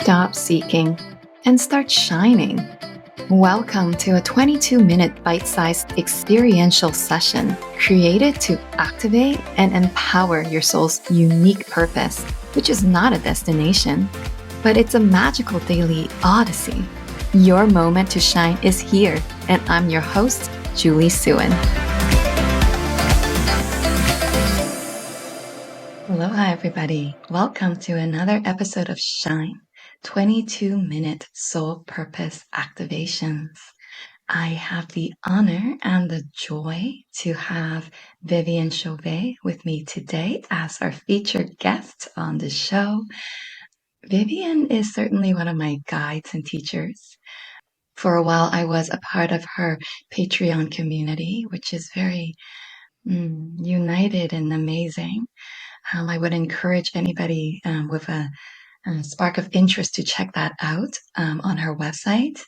Stop seeking and start shining. Welcome to a 22-minute bite-sized experiential session created to activate and empower your soul's unique purpose, which is not a destination, but it's a magical daily odyssey. Your moment to shine is here, and I'm your host, Julie Suen. Aloha, everybody. Welcome to another episode of Shine, 22-minute soul purpose activations. I have the honor and the joy to have Viviane Chauvet with me today as our featured guest on the show. Viviane is certainly one of my guides and teachers. For a while, I was a part of her Patreon community, which is very united and amazing. I would encourage anybody with a spark of interest to check that out on her website.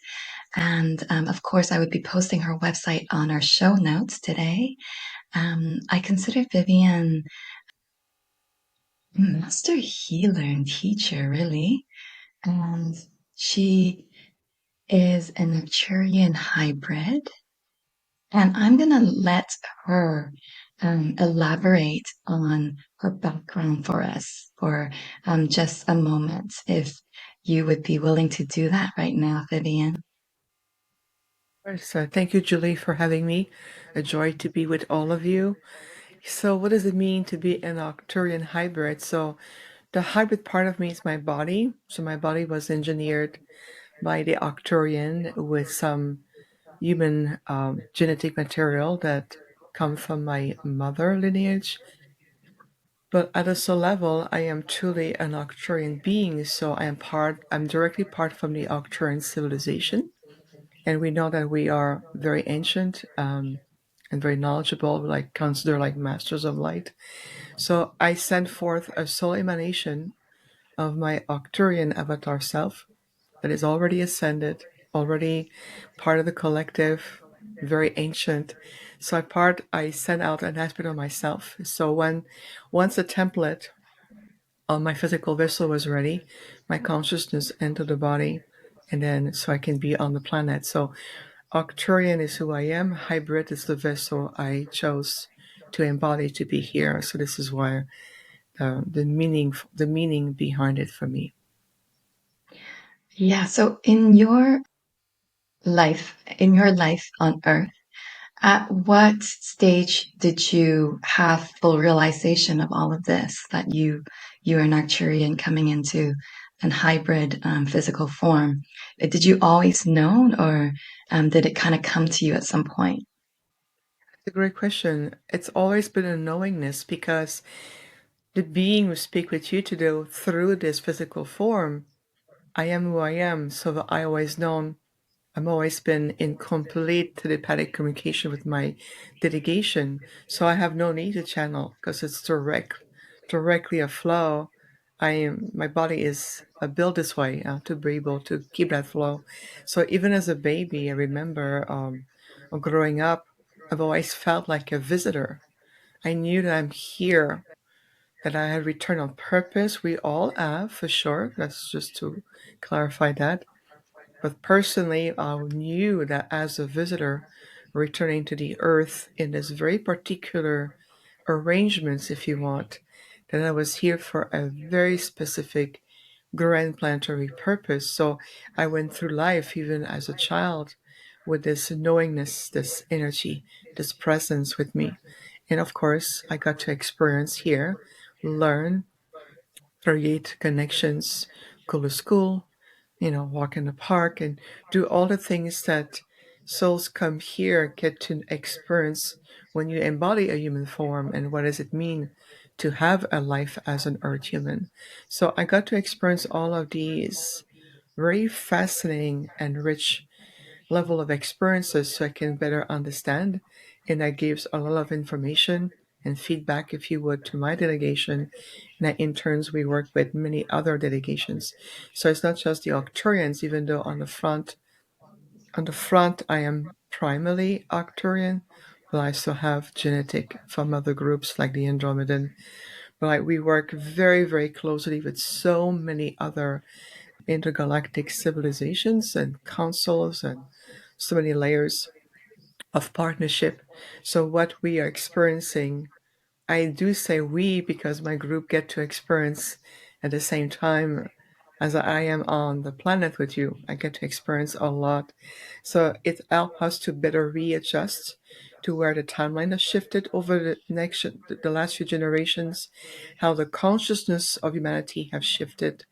And of course, I would be posting her website on our show notes today. I consider Viviane master healer and teacher, really. And she is an Octurian hybrid. And I'm going to let her elaborate on her background for us for just a moment, if you would be willing to do that right now, Viviane. So thank you, Julie, for having me. A joy to be with all of you. So what does it mean to be an Octurian hybrid? So the hybrid part of me is my body. So my body was engineered by the Octurian with some human genetic material that come from my mother lineage. But at a soul level, I am truly an Octurian being. So I'm directly part from the Octurian civilization. And we know that we are very ancient and very knowledgeable, like considered like masters of light. So I send forth a soul emanation of my Octurian avatar self that is already ascended, already part of the collective, very ancient. So I send out an aspect of myself. So once the template on my physical vessel was ready, my consciousness entered the body, and then so I can be on the planet. So Octurian is who I am. Hybrid is the vessel I chose to embody to be here. So this is why the meaning behind it for me. Yeah, so in your life on Earth, at what stage did you have full realization of all of this, that you're an Arcturian coming into an hybrid physical form? Did you always know, or did it kind of come to you at some point? It's a great question. It's always been a knowingness because the being who speak with you today through this physical form, I am who I am. So I always known. I'm always been in complete telepathic communication with my delegation. So I have no need to channel because it's directly a flow. My body is built this way to be able to keep that flow. So even as a baby, I remember growing up, I've always felt like a visitor. I knew that I'm here, that I had returned on purpose. We all have, for sure. That's just to clarify that. But personally, I knew that as a visitor returning to the earth in this very particular arrangements, if you want, that I was here for a very specific grand planetary purpose. So I went through life, even as a child, with this knowingness, this energy, this presence with me. And of course, I got to experience here, learn, create connections, go to school, walk in the park and do all the things that souls come here get to experience when you embody a human form and what does it mean to have a life as an earth human. So I got to experience all of these very fascinating and rich level of experiences so I can better understand. And that gives a lot of information and feedback, if you would, to my delegation. And in turns, we work with many other delegations. So it's not just the Octurians, even though on the front, I am primarily Octurian, but I also have genetic from other groups like the Andromedan. But we work very, very closely with so many other intergalactic civilizations and councils and so many layers of partnership. So what we are experiencing, I do say we because my group get to experience at the same time as I am on the planet with you. I get to experience a lot. So it helps us to better readjust to where the timeline has shifted over the last few generations, how the consciousness of humanity have shifted.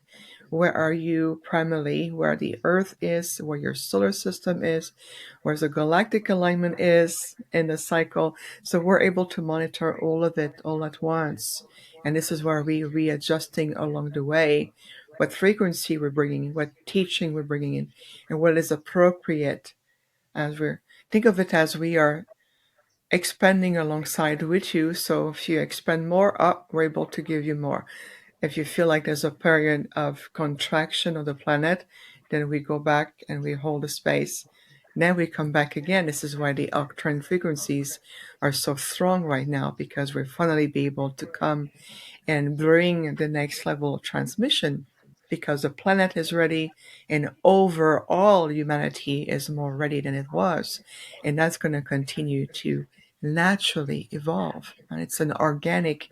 Where are you primarily? Where the Earth is, where your solar system is, where the galactic alignment is in the cycle. So we're able to monitor all of it all at once. And this is where we readjusting along the way what frequency we're bringing in, what teaching we're bringing in, and what is appropriate as we're think of it as we are expanding alongside with you. So if you expand more up, we're able to give you more. If you feel like there's a period of contraction of the planet, then we go back and we hold the space. Then we come back again. This is why the Octurian frequencies are so strong right now, because we're finally be able to come and bring the next level of transmission, because the planet is ready and overall humanity is more ready than it was. And that's going to continue to naturally evolve. And it's an organic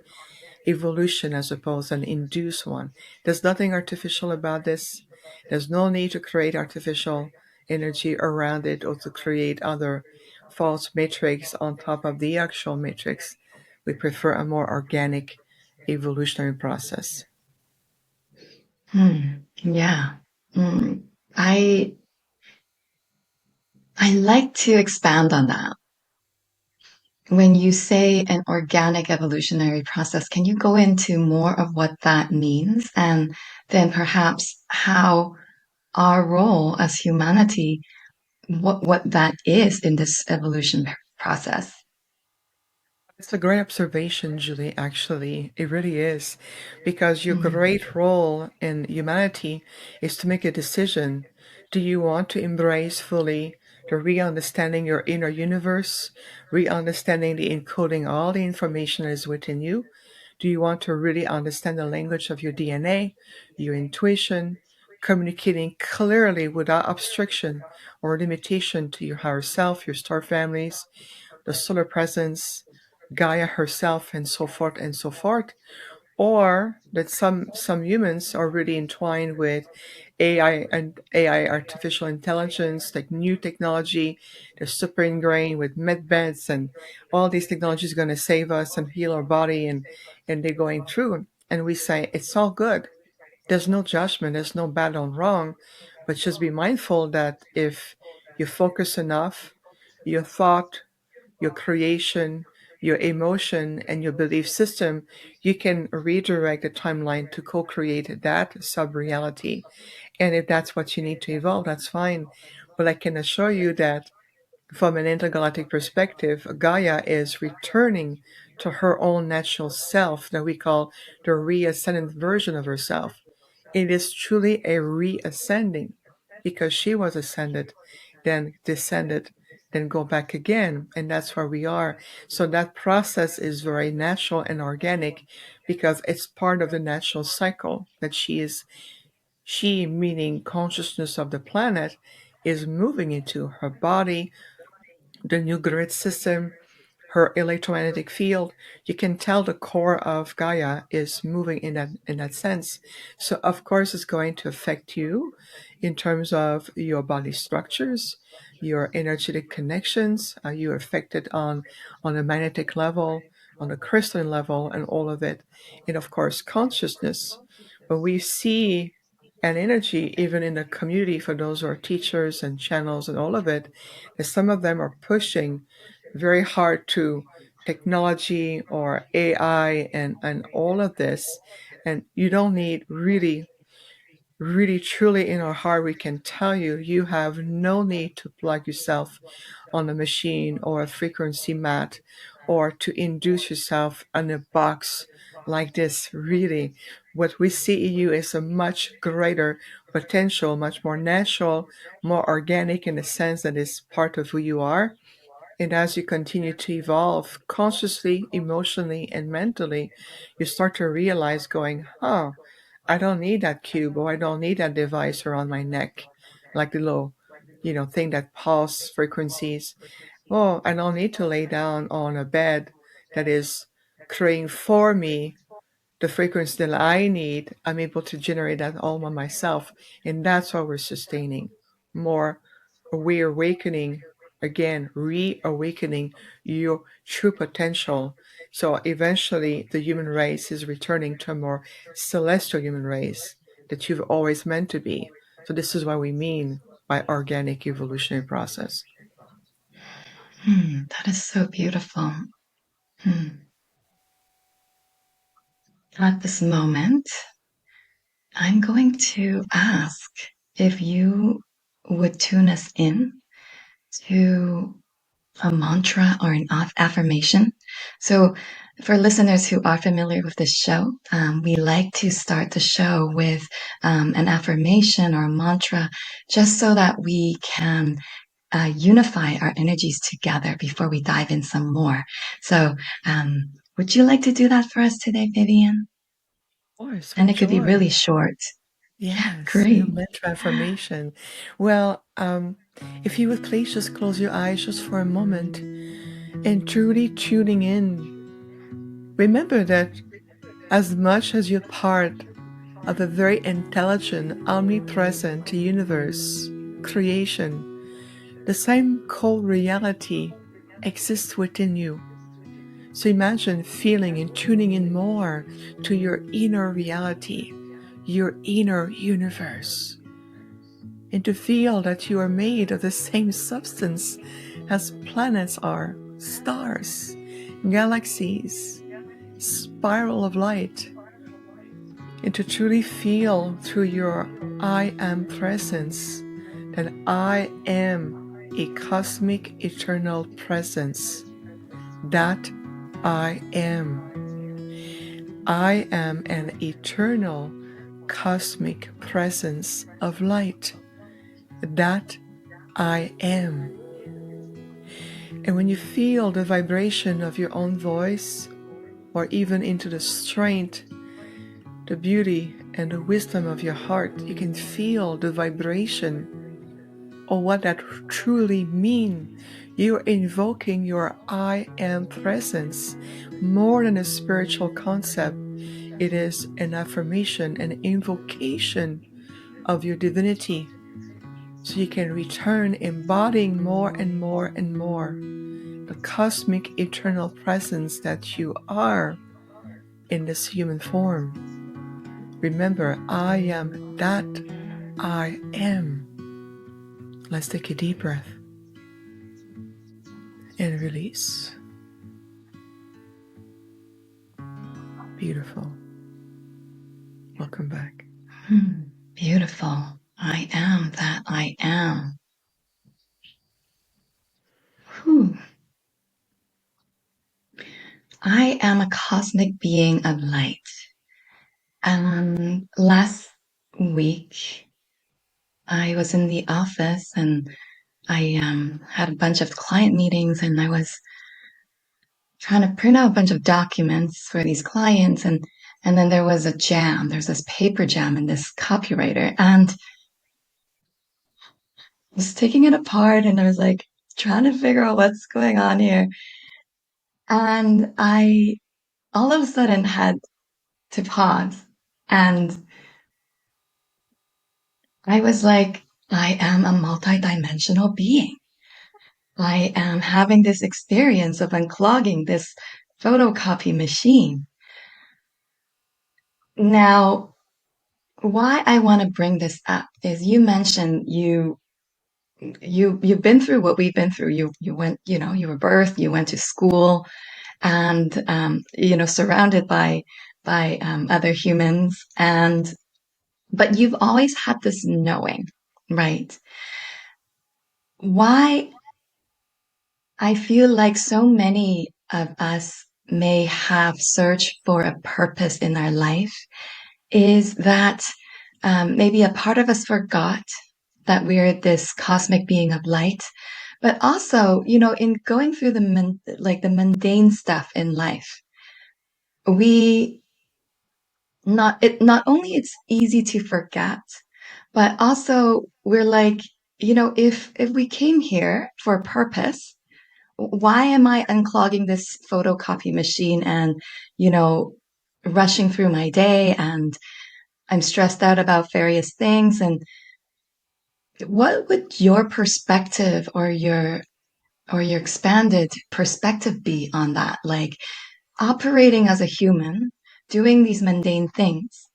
evolution as opposed to an induced one. There's nothing artificial about this. There's no need to create artificial energy around it or to create other false matrix on top of the actual matrix. We prefer a more organic evolutionary process. Yeah. Mm. I I like to expand on that. When you say an organic evolutionary process, can you go into more of what that means and then perhaps how our role as humanity, what that is in this evolution process? It's a great observation, Julie, actually. It really is. Because your Mm. great role in humanity is to make a decision. Do you want to embrace fully the re-understanding your inner universe, re-understanding the encoding all the information that is within you? Do you want to really understand the language of your DNA, your intuition, communicating clearly without obstruction or limitation to your higher self, your star families, the solar presence, Gaia herself, and so forth and so forth, or that some humans are really entwined with AI and AI, artificial intelligence, like new technology. They're super ingrained with med beds and all these technologies going to save us and heal our body, and they're going through. And we say it's all good. There's no judgment. There's no bad or wrong, but just be mindful that if you focus enough, your thought, your creation, your emotion, and your belief system, you can redirect the timeline to co create that sub reality. And if that's what you need to evolve, that's fine. But I can assure you that from an intergalactic perspective, Gaia is returning to her own natural self that we call the reascendant version of herself. It is truly a reascending because she was ascended, then descended, then go back again. And that's where we are. So that process is very natural and organic because it's part of the natural cycle that she meaning consciousness of the planet, is moving into her body, the new grid system, her electromagnetic field. You can tell the core of Gaia is moving in that sense. So of course it's going to affect you in terms of your body structures, your energetic connections. Are you affected on a magnetic level, on a crystalline level, and all of it, and of course consciousness. But we see an energy even in the community for those who are teachers and channels and all of it, that some of them are pushing very hard to technology or AI and all of this. And you don't need really, really, truly in our heart, we can tell you, you have no need to plug yourself on a machine or a frequency mat or to induce yourself in a box like this. Really, what we see in you is a much greater potential, much more natural, more organic in the sense that it's part of who you are. And as you continue to evolve consciously, emotionally, and mentally, you start to realize going, huh, I don't need that cube, or I don't need that device around my neck, like the little, thing that pulse frequencies. Well, I don't need to lay down on a bed that is creating for me the frequency that I need. I'm able to generate that all by myself. And that's what we're sustaining. More reawakening, again, reawakening your true potential. So eventually the human race is returning to a more celestial human race that you've always meant to be. So this is what we mean by organic evolutionary process. That is so beautiful. At this moment, I'm going to ask if you would tune us in to a mantra or an affirmation. So, for listeners who are familiar with this show, we like to start the show with an affirmation or a mantra just so that we can unify our energies together before we dive in some more. So, would you like to do that for us today, Vivian? Of course, And with it could be joy. really short. Yeah, Yes, a great. mantra affirmation. Well, if you would please just close your eyes just for a moment and truly tuning in. Remember that as much as you're part of a very intelligent, omnipresent universe, creation, the same core reality exists within you. So imagine feeling and tuning in more to your inner reality, your inner universe, and to feel that you are made of the same substance as planets are, stars, galaxies, spiral of light, and to truly feel through your I am presence that I am a cosmic eternal presence, that I am. I am an eternal cosmic presence of light, that I am. And when you feel the vibration of your own voice, or even into the strength, the beauty, and the wisdom of your heart, you can feel the vibration of what that truly means. You are invoking your I am presence more than a spiritual concept. It is an affirmation, an invocation of your divinity. So you can return embodying more and more and more the cosmic eternal presence that you are in this human form. Remember, I am that I am. Let's take a deep breath and release. Beautiful. Welcome back. Beautiful. I am that I am. Whew. I am a cosmic being of light. Last week, I was in the office and I had a bunch of client meetings and I was trying to print out a bunch of documents for these clients and then there was a jam. There's this paper jam in this copywriter and I was taking it apart and I was like trying to figure out what's going on here. And I all of a sudden had to pause and I was like, I am a multidimensional being. I am having this experience of unclogging this photocopy machine. Now, why I want to bring this up is you mentioned you've been through what we've been through. You went, you were birthed, you went to school, and surrounded by other humans, but you've always had this knowing, right? Why I feel like so many of us may have searched for a purpose in our life is that maybe a part of us forgot that we're this cosmic being of light, but also, in going through the mundane stuff in life, we not only it's easy to forget, but also we're like, if we came here for a purpose, why am I unclogging this photocopy machine and, you know, rushing through my day, and I'm stressed out about various things? And what would your perspective or your expanded perspective be on that? Like operating as a human, doing these mundane things,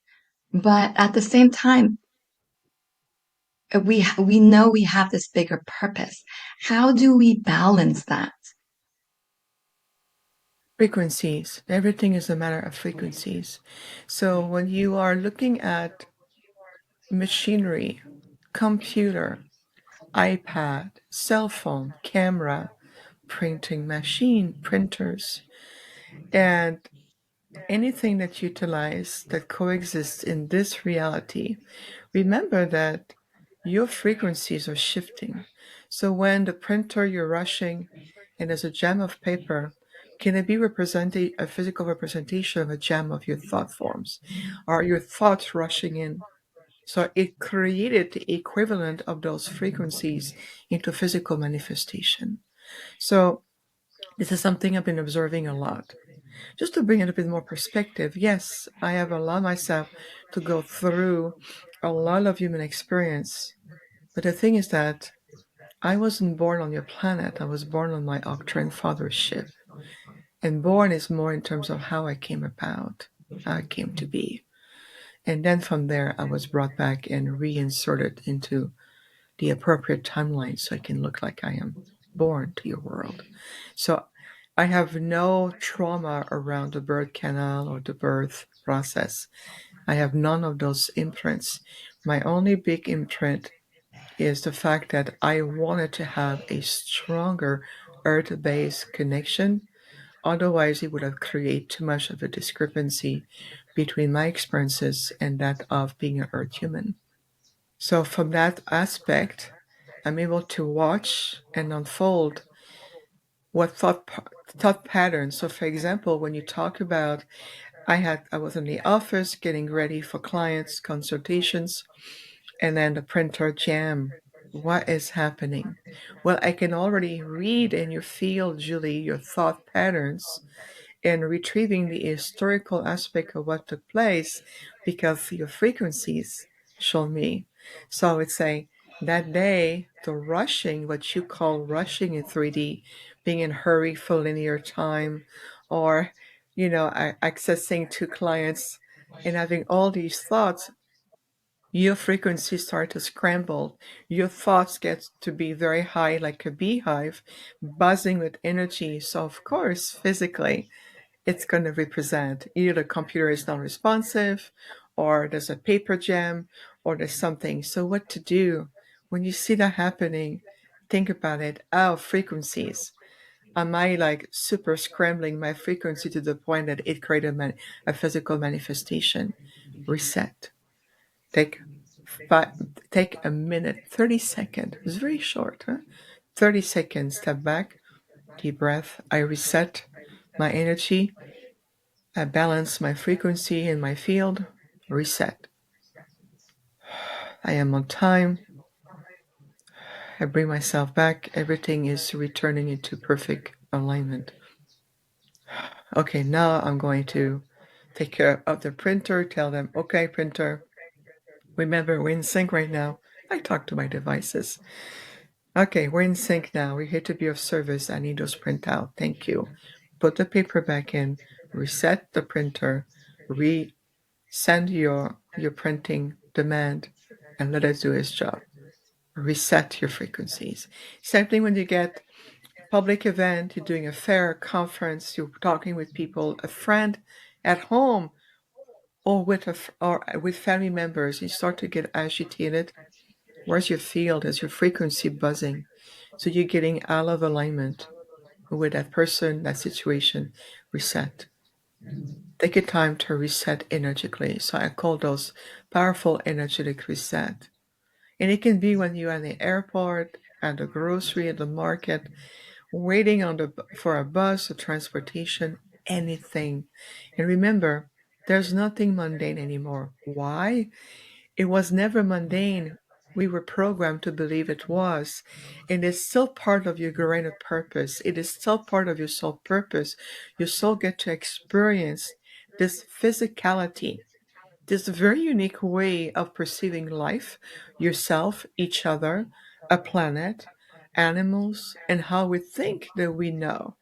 but at the same time, we know we have this bigger purpose. How do we balance that? Frequencies. Everything is a matter of frequencies. So when you are looking at machinery, computer, iPad, cell phone, camera, printing machine, printers, and anything that utilize that coexists in this reality, remember that your frequencies are shifting. So when the printer you're rushing and there's a jam of paper, can it be representing a physical representation of a jam of your thought forms? Are your thoughts rushing in? So it created the equivalent of those frequencies into physical manifestation. So this is something I've been observing a lot. Just to bring it a bit more perspective, yes, I have allowed myself to go through a lot of human experience. But the thing is that I wasn't born on your planet. I was born on my Octurian father's ship. And born is more in terms of how I came about, how I came to be. And then from there, I was brought back and reinserted into the appropriate timeline so I can look like I am born to your world. So I have no trauma around the birth canal or the birth process. I have none of those imprints. My only big imprint is the fact that I wanted to have a stronger earth based connection. Otherwise, it would have created too much of a discrepancy between my experiences and that of being an earth human. So, from that aspect, I'm able to watch and unfold what thought patterns. So, for example, when you talk about I was in the office getting ready for clients consultations, and then the printer jam. What is happening? Well, I can already read in your field, Julie, your thought patterns and retrieving the historical aspect of what took place because your frequencies show me. So I would say that day, the rushing, what you call rushing in 3D, being in hurry for linear time, or accessing to clients and having all these thoughts, your frequencies start to scramble. Your thoughts get to be very high, like a beehive, buzzing with energy. So, of course, physically, it's going to represent either the computer is non responsive, or there's a paper jam, or there's something. So, what to do when you see that happening? Think about it. Oh, frequencies. Am I like super scrambling my frequency to the point that it created a physical manifestation? Reset. Take five, take a minute, 30 seconds. It's very short, huh? 30 seconds, step back, deep breath. I reset my energy. I balance my frequency in my field. Reset. I am on time. I bring myself back. Everything is returning into perfect alignment. Okay, now I'm going to take care of the printer. Tell them, okay, printer, remember we're in sync right now. I talk to my devices. Okay, we're in sync now. We're here to be of service. I need those print out. Thank you. Put the paper back in, reset the printer, send your printing demand, and let it do its job. Reset your frequencies. Same thing when you get public event, you're doing a fair, conference, you're talking with people, a friend at home, or with family members, you start to get agitated. Where's your field? Is your frequency buzzing? So you're getting out of alignment with that person, that situation. Reset. Take your time to reset energetically. So I call those powerful energetic reset. And it can be when you're at the airport, at the grocery, at the market, waiting for a bus or transportation, anything. And remember There's nothing mundane anymore. Why? It was never mundane. We were programmed to believe it was. It is still part of your greater purpose. It is still part of your soul purpose. Your soul get to experience this physicality, this very unique way of perceiving life, yourself, each other, a planet, animals, and how we think that we know.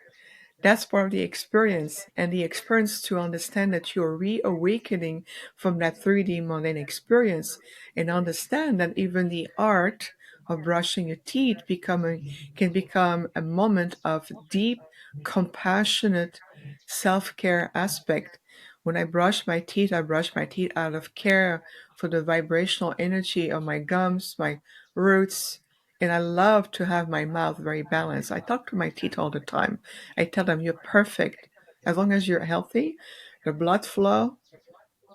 That's part of the experience, and the experience to understand that you're reawakening from that 3D mundane experience, and understand that even the art of brushing your teeth can become a moment of deep, compassionate self-care aspect. When I brush my teeth out of care for the vibrational energy of my gums, my roots, and I love to have my mouth very balanced. I talk to my teeth all the time. I tell them, you're perfect. As long as you're healthy, the blood flow,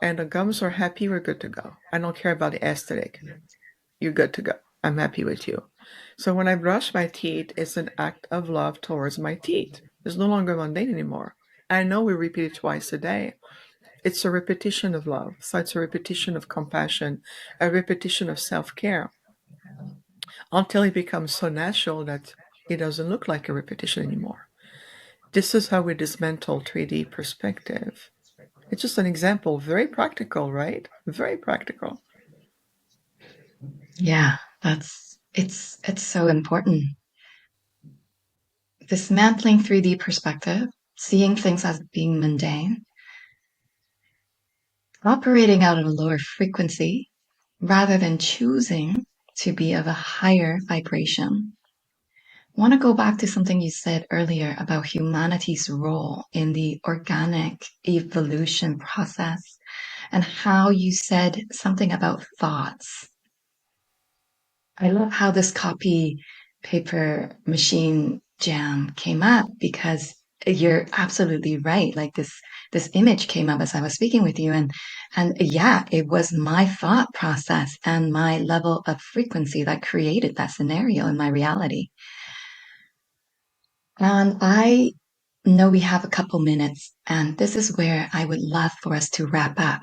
and the gums are happy, we're good to go. I don't care about the aesthetic. You're good to go. I'm happy with you. So when I brush my teeth, it's an act of love towards my teeth. It's no longer mundane anymore. I know we repeat it twice a day. It's a repetition of love. So it's a repetition of compassion, a repetition of self-care, until it becomes so natural that it doesn't look like a repetition anymore. This is how we dismantle 3D perspective. It's just an example, very practical, right? Very practical. Yeah, it's so important. Dismantling 3D perspective, seeing things as being mundane, operating out of a lower frequency rather than choosing to be of a higher vibration. I want to go back to something you said earlier about humanity's role in the organic evolution process and how you said something about thoughts. I love how this copy paper machine jam came up because you're absolutely right. Like this image came up as I was speaking with you, and yeah, it was my thought process and my level of frequency that created that scenario in my reality. And I know we have a couple minutes, and this is where I would love for us to wrap up.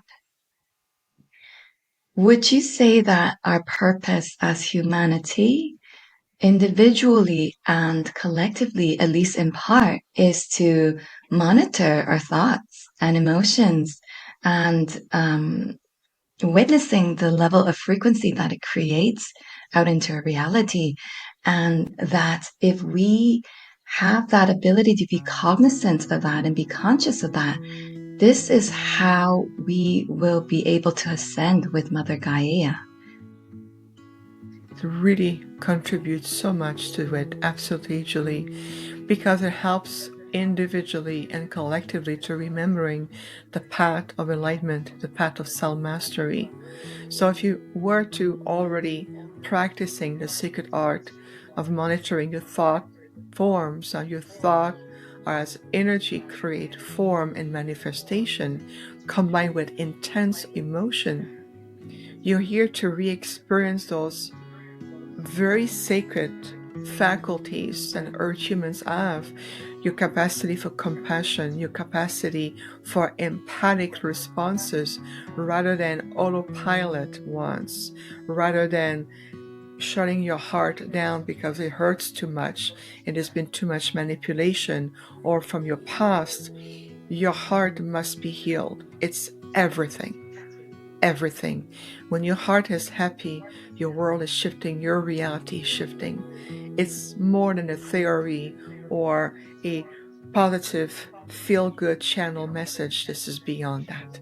Would you say that our purpose as humanity, individually and collectively, at least in part, is to monitor our thoughts and emotions and witnessing the level of frequency that it creates out into a reality? And that if we have that ability to be cognizant of that and be conscious of that, this is how we will be able to ascend with Mother Gaia. It really contributes so much to it, absolutely, Julie, because it helps individually and collectively to remembering the path of enlightenment, the path of self-mastery. So if you were to already practicing the secret art of monitoring your thought forms, your thought as energy create form and manifestation combined with intense emotion, you're here to re-experience those very sacred faculties that earth humans have, your capacity for compassion, your capacity for empathic responses rather than autopilot ones, rather than shutting your heart down because it hurts too much and there's been too much manipulation, or from your past. Your heart must be healed. It's everything. Everything. When your heart is happy, your world is shifting, your reality is shifting. It's more than a theory or a positive feel good channel message. This is beyond that.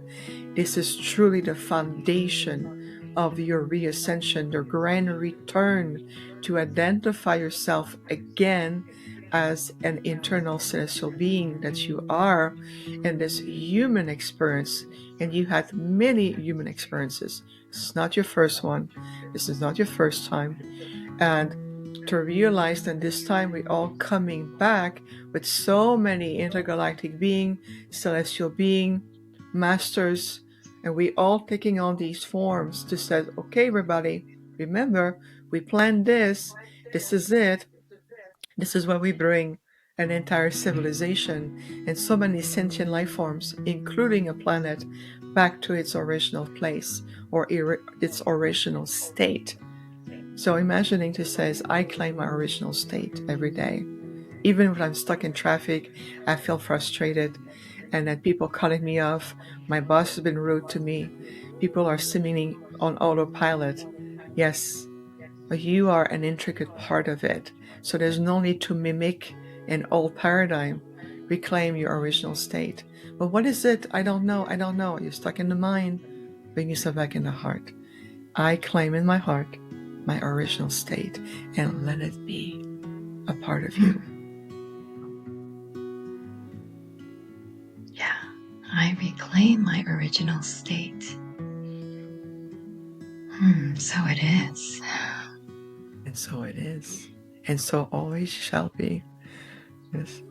This is truly the foundation of your reascension, your grand return to identify yourself again as an internal celestial being that you are in this human experience. And you had many human experiences. This is not your first one. This is not your first time. And to realize that this time we're all coming back with so many intergalactic being, celestial being, masters, and we all taking on these forms to say, okay, everybody, remember, we planned this. This is it. This is what we bring. an entire civilization and so many sentient life forms, including a planet, back to its original place or its original state. So imagining to says, I claim my original state every day. Even when I'm stuck in traffic, I feel frustrated and that people cutting me off, my boss has been rude to me, people are seeming on autopilot. Yes, but you are an intricate part of it. So there's no need to mimic an old paradigm. Reclaim your original state. But what is it? I don't know. You're stuck in the mind. Bring yourself back in the heart. I claim in my heart my original state and let it be a part of you. Yeah, I reclaim my original state. So it is. And so it is. And so always shall be. Yes.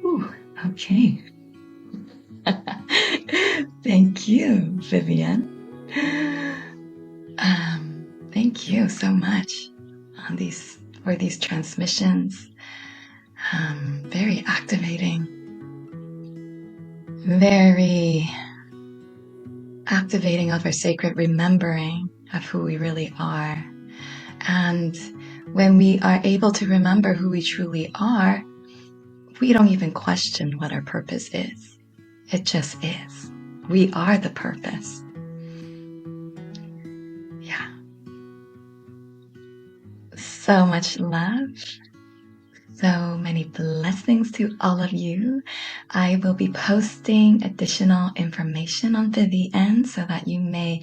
Ooh, okay. Thank you, Viviane. Thank you so much for these transmissions. Very activating. Very activating of our sacred remembering of who we really are. And when we are able to remember who we truly are, we don't even question what our purpose is. It just is. We are the purpose. Yeah. So much love. So many blessings to all of you. I will be posting additional information on Viviane so that you may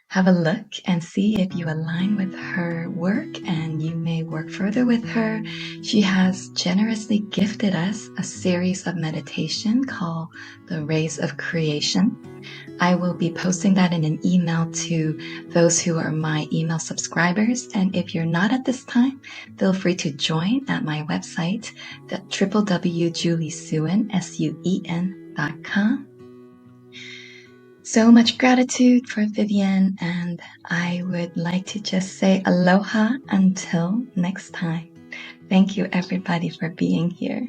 have a look and see if you align with her work and you may work further with her. She has generously gifted us a series of meditation called The Rays of Creation. I will be posting that in an email to those who are my email subscribers. And if you're not at this time, feel free to join at my website, www.juliesuen.com. So much gratitude for Viviane, and I would like to just say aloha until next time. Thank you, everybody, for being here.